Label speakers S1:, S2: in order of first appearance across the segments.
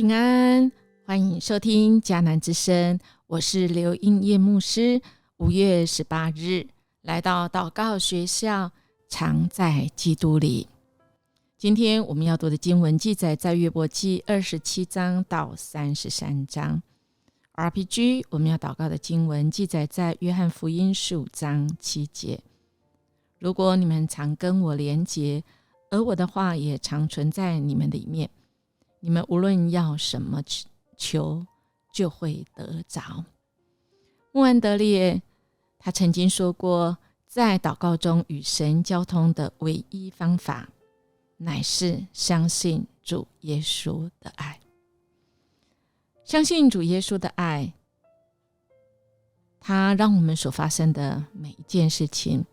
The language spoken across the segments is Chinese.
S1: 平安，欢迎收听迦南之声，我是刘英叶牧师。5月18日来到祷告学校，常在基督里。今天我们要读的经文记载在约伯记27章到33章。RPG 我们要祷告的经文记载在约翰福音15章7节。如果你们常跟我连结，而我的话也常存在你们里面，你们无论要什么求，就会得着。穆安德烈他曾经说过，在祷告中与神交通的唯一方法，乃是相信主耶稣的爱。相信主耶稣的爱，他让我们所发生的每一件事情，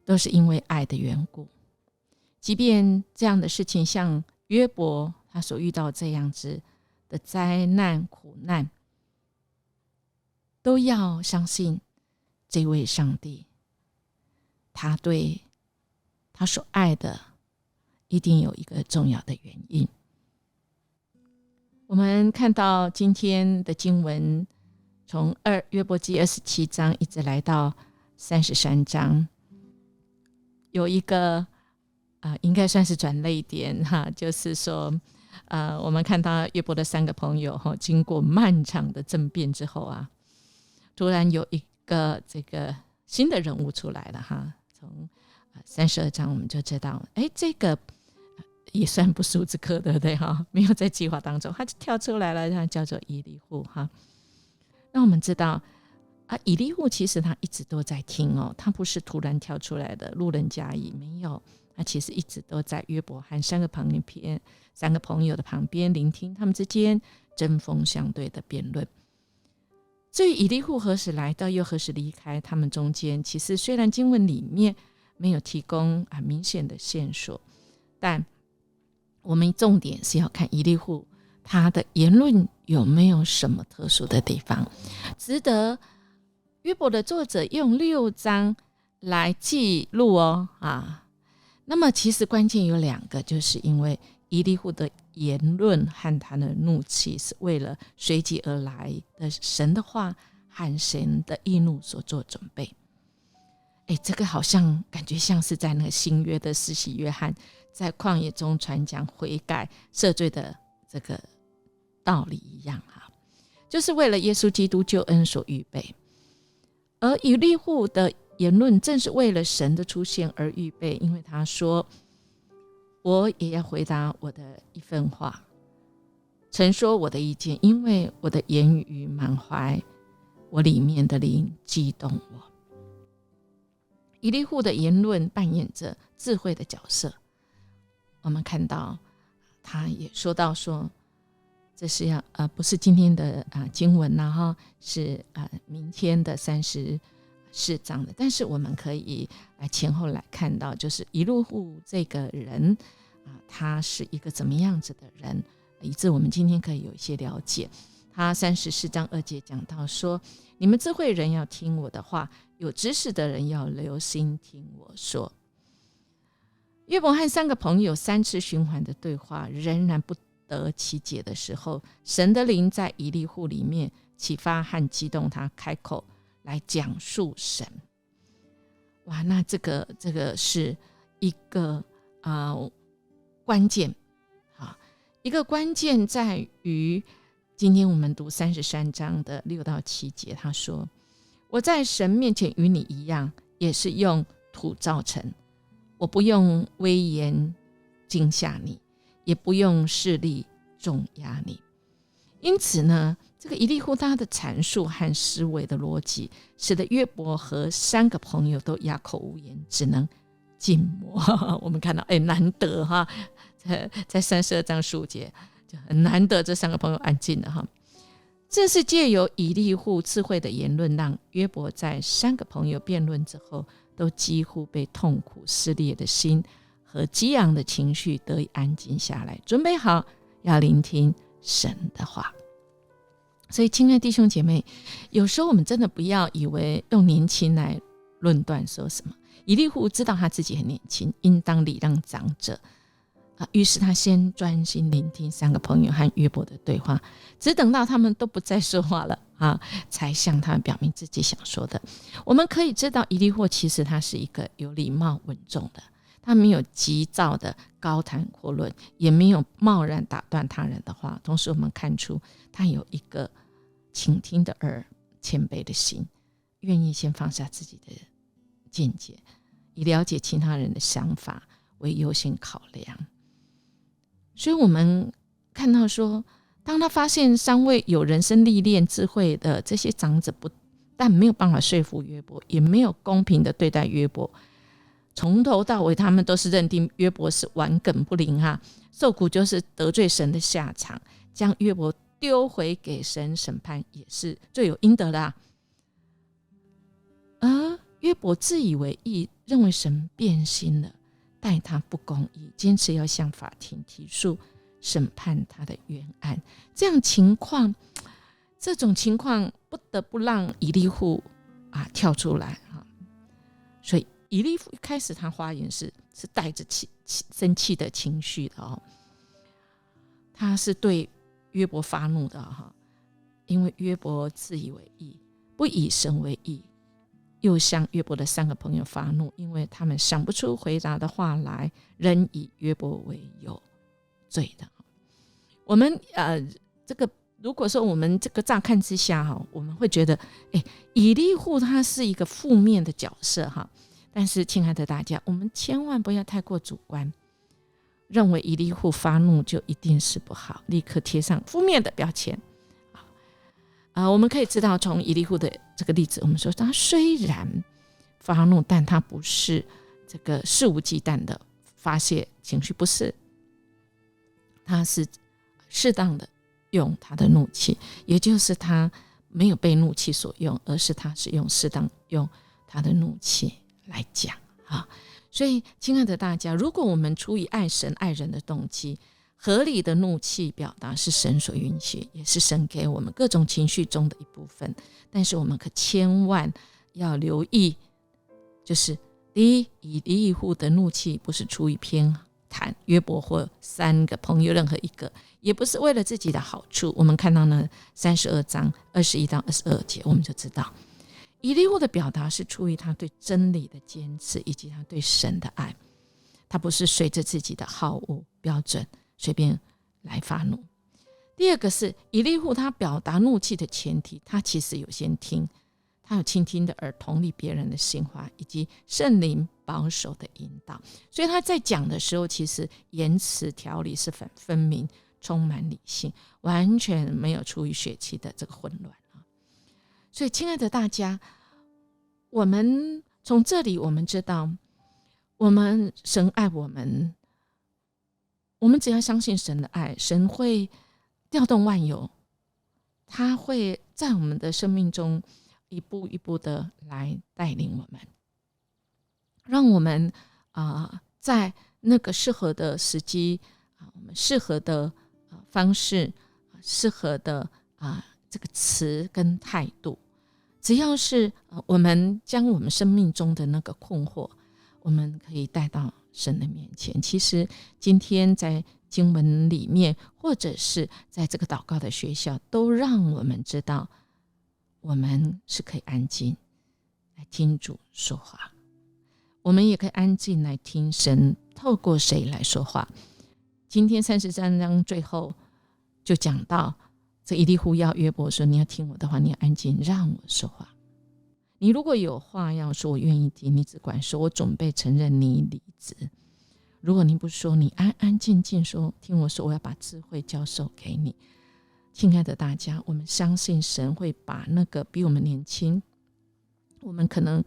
S1: 都是因为爱的缘故。即便这样的事情像约伯他所遇到这样子的灾难苦难，都要相信这位上帝，他对他所爱的一定有一个重要的原因。我们看到今天的经文，从约伯记27章一直来到33章，有一个应该算是转捩点就是说我们看到约伯的3个朋友经过漫长的争辩之后突然有一个这个新的人物出来了从32章我们就知道这个也算不速之客，对不对没有在计划当中，他就跳出来了，他叫做以利户那我们知道以利户其实他一直都在听他不是突然跳出来的路人甲乙，没有，他其实一直都在约伯和3个朋友的旁边聆听他们之间针锋相对的辩论。至于以利户何时来到又何时离开，他们中间其实虽然经文里面没有提供明显的线索，但我们重点是要看以利户他的言论有没有什么特殊的地方，值得约伯的作者用6章来记录那么其实关键有2个，就是因为以利户的言论和他的怒气是为了随即而来的神的话和神的义怒所做准备。这个好像感觉像是在那个新约的施洗约翰在旷野中传讲悔改赦罪的这个道理一样就是为了耶稣基督救恩所预备。而以利户的言论正是为了神的出现而预备，因为他说，我也要回答我的一份话，陈说我的意见，因为我的言语满怀我里面的灵激动我。以利户的言论扮演着智慧的角色，我们看到他也说到说，这是不是今天的经文是明天的34章的，但是我们可以前后来看到，就是以利户这个人他是一个怎么样子的人，以致我们今天可以有一些了解。他34章2节讲到说，你们智慧人要听我的话，有知识的人要留心听我说。约伯和3个朋友3次循环的对话仍然不得其解的时候，神的灵在以利户里面启发和激动他开口来讲述神。哇，那这个是一个关键一个关键在于今天我们读33章的6到7节，他说，我在神面前与你一样，也是用土造成，我不用威严惊吓你，也不用势力重压你。因此呢，这个以利户他的阐述和思维的逻辑，使得约伯和3个朋友都哑口无言，只能静默。我们看到难得在32章15节就很难得，这3个朋友安静了这是借由以利户智慧的言论，让约伯在3个朋友辩论之后，都几乎被痛苦撕裂的心和激昂的情绪得以安静下来，准备好要聆听神的话。所以亲爱的弟兄姐妹，有时候我们真的不要以为用年轻来论断说什么。以利户知道他自己很年轻，应当礼让长者于是他先专心聆听三个朋友和约伯的对话，只等到他们都不再说话了才向他们表明自己想说的。我们可以知道以利户其实他是一个有礼貌稳重的，他没有急躁的高谈阔论，也没有贸然打断他人的话。同时我们看出他有一个倾听的耳，谦卑的心，愿意先放下自己的见解，以了解其他人的想法为优先考量。所以我们看到说，当他发现三位有人生历练智慧的这些长者不但没有办法说服约伯，也没有公平的对待约伯，从头到尾他们都是认定约伯是顽梗不灵受苦就是得罪神的下场，将约伯丢回给神审判也是罪有应得的而约伯自以为义，认为神变心了，待他不公义，坚持要向法庭提诉审判他的冤案。这种情况不得不让以利户跳出来所以以利户一开始他发言是带着生气的情绪的他是对约伯发怒的因为约伯自以为义，不以神为义，又向约伯的三个朋友发怒，因为他们想不出回答的话来，仍以约伯为有罪的。我们这个如果说我们这个乍看之下我们会觉得以利户他是一个负面的角色但是亲爱的大家，我们千万不要太过主观，认为以利户发怒就一定是不好，立刻贴上负面的标签我们可以知道从以利户的这个例子，我们说他虽然发怒，但他不是这个肆无忌惮的发泄情绪，不是，他是适当的用他的怒气，也就是他没有被怒气所用，而是他是适当用他的怒气来讲所以亲爱的大家，如果我们出于爱神爱人的动机，合理的怒气表达是神所允许，也是神给我们各种情绪中的一部分，但是我们可千万要留意，就是第一，以利户的怒气不是出于偏袒约伯或三个朋友任何一个，也不是为了自己的好处。我们看到呢32章21到22节，我们就知道以利户的表达是出于他对真理的坚持，以及他对神的爱，他不是随着自己的好恶标准随便来发怒。第二个是以利户他表达怒气的前提，他其实有先听，他有倾听的耳，同理别人的心话，以及圣灵保守的引导，所以他在讲的时候其实言辞条理是分明，充满理性，完全没有出于血气的这个混乱所以亲爱的大家，我们从这里我们知道，神爱我们，我们只要相信神的爱，神会调动万有，他会在我们的生命中一步一步的来带领我们，让我们在那个适合的时机我们适合的方式，适合的这个词跟态度，只要是我们将我们生命中的那个困惑，我们可以带到神的面前。其实今天在经文里面，或者是在这个祷告的学校，都让我们知道我们是可以安静来听主说话，我们也可以安静来听神透过谁来说话。今天33章最后就讲到，这以利户要约伯说，你要听我的话，你要安静让我说话，你如果有话要说，我愿意听，你只管说，我准备承认你理直。如果你不说，你安安静静说，听我说，我要把智慧教授给你。亲爱的大家，我们相信神会把那个比我们年轻，我们可能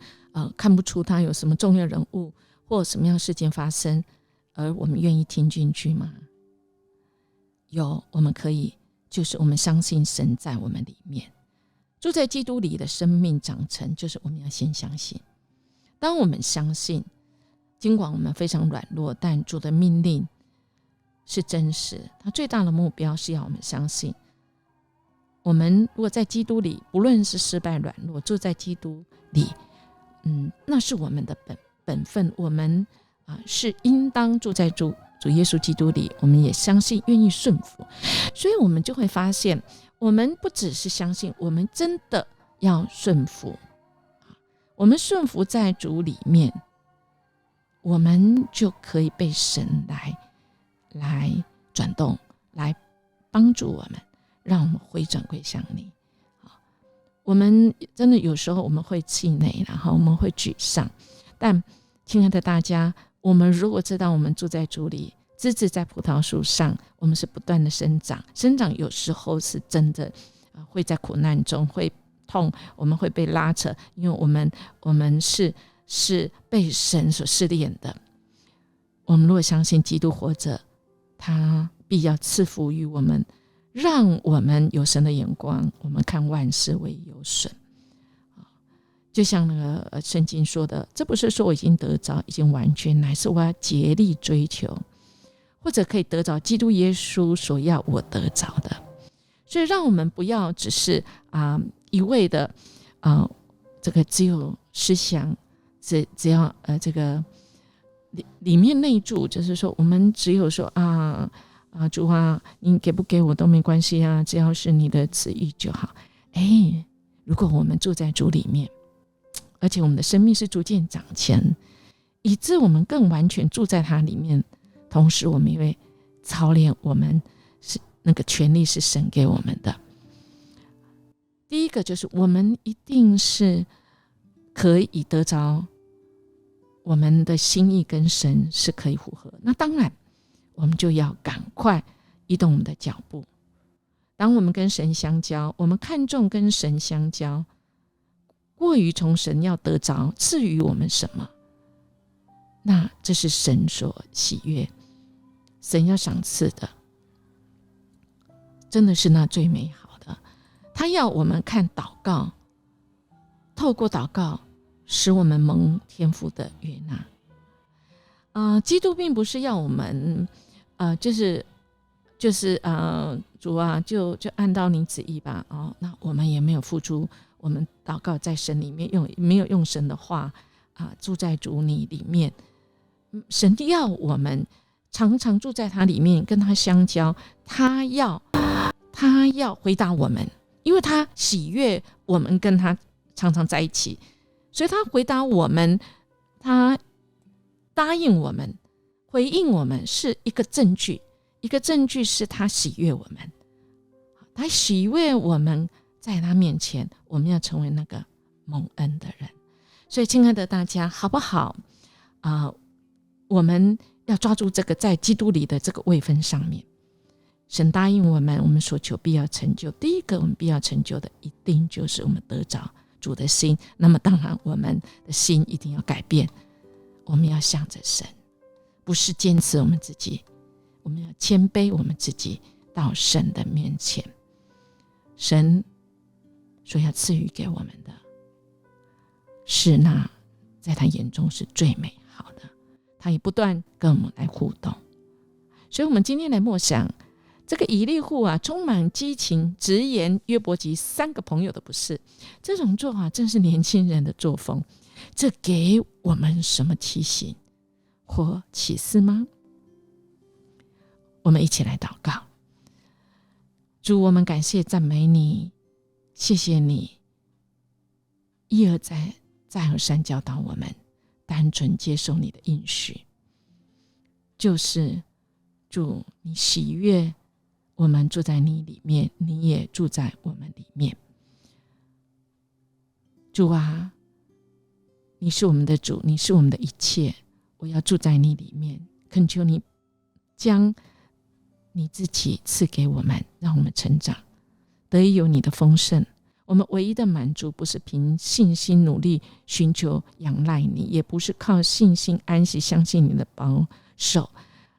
S1: 看不出他有什么重要人物或什么样的事件发生，而我们愿意听进去吗？有，我们可以，就是我们相信神在我们里面，住在基督里的生命长成，就是我们要先相信。当我们相信，尽管我们非常软弱，但主的命令是真实，他最大的目标是要我们相信，我们如果在基督里，不论是失败软弱，住在基督里那是我们的本分，我们是应当住在主主耶稣基督里，我们也相信愿意顺服，所以我们就会发现，我们不只是相信，我们真的要顺服。我们顺服在主里面，我们就可以被神来转动，来帮助我们，让我们回转归向你。我们真的有时候我们会气馁，然后我们会沮丧，但亲爱的大家，我们如果知道我们住在主里，枝子在葡萄树上，我们是不断的生长，生长有时候是真的会在苦难中会痛，我们会被拉扯，因为我们是被神所试炼的。我们如果相信基督活着，他必要赐福于我们，让我们有神的眼光，我们看万事为有损。就像那个圣经说的，这不是说我已经得着已经完全，乃是我要竭力追求，或者可以得着基督耶稣所要我得着的。所以让我们不要只是一味的这个只有思想，只要这个里面内住，就是说我们只有说主啊，你给不给我都没关系啊，只要是你的旨意就好。如果我们住在主里面，而且我们的生命是逐渐长成，以致我们更完全住在它里面，同时我们也会操练我们是那个权利是神给我们的。第一个就是我们一定是可以得着我们的心意跟神是可以符合，那当然我们就要赶快移动我们的脚步。当我们跟神相交，我们看重跟神相交，过于从神要得着赐予我们什么，那这是神所喜悦，神要赏赐的，真的是那最美好的。他要我们看祷告，透过祷告使我们蒙天父的悦纳。基督并不是要我们就是主啊，就按照你旨意吧。那我们也没有付出，我们祷告在神里面没有用神的话住在主你里面。神要我们常常住在他里面，跟他相交，他要回答我们，因为他喜悦我们跟他常常在一起，所以他回答我们，他答应我们，回应我们是一个证据，一个证据是他喜悦我们，他喜悦我们在他面前，我们要成为那个蒙恩的人。所以亲爱的大家，好不好我们要抓住这个在基督里的这个位分上面。神答应我们，我们所求必要成就。第一个我们必要成就的，一定就是我们得着主的心。那么当然我们的心一定要改变，我们要向着神，不是坚持我们自己，我们要谦卑我们自己到神的面前。神所要赐予给我们的是那在他眼中是最美好的，他也不断跟我们来互动。所以我们今天来默想这个以利户充满激情，直言约伯及3个朋友的不是。这种做法正是年轻人的作风，这给我们什么提醒或启示吗？我们一起来祷告。主，我们感谢赞美你，谢谢你一而再再而三教导我们单纯接受你的应许，就是主，你喜悦我们住在你里面，你也住在我们里面。主啊，你是我们的主，你是我们的一切，我要住在你里面，恳求你将你自己赐给我们，让我们成长，得以有你的丰盛。我们唯一的满足不是凭信心努力寻求仰赖你，也不是靠信心安息相信你的保守，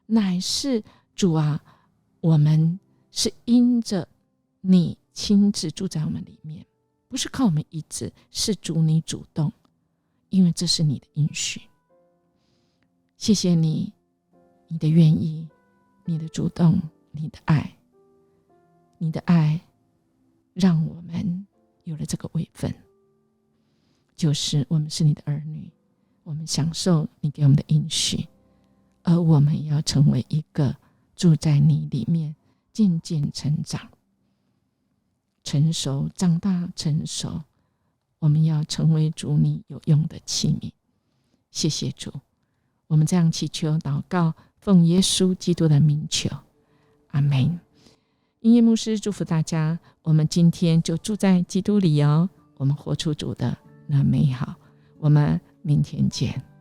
S1: 乃是主啊，我们是因着你亲自住在我们里面，不是靠我们意志，是主你主动，因为这是你的应许。谢谢你，你的愿意，你的主动，你的爱，你的爱让我们有了这个位分，就是我们是你的儿女，我们享受你给我们的应许，而我们也要成为一个住在你里面渐渐成长成熟长大成熟，我们要成为主你有用的器皿。谢谢主，我们这样祈求祷告，奉耶稣基督的名求，阿们。音乐牧师祝福大家，我们今天就住在基督里哦，我们活出主的那美好。我们明天见。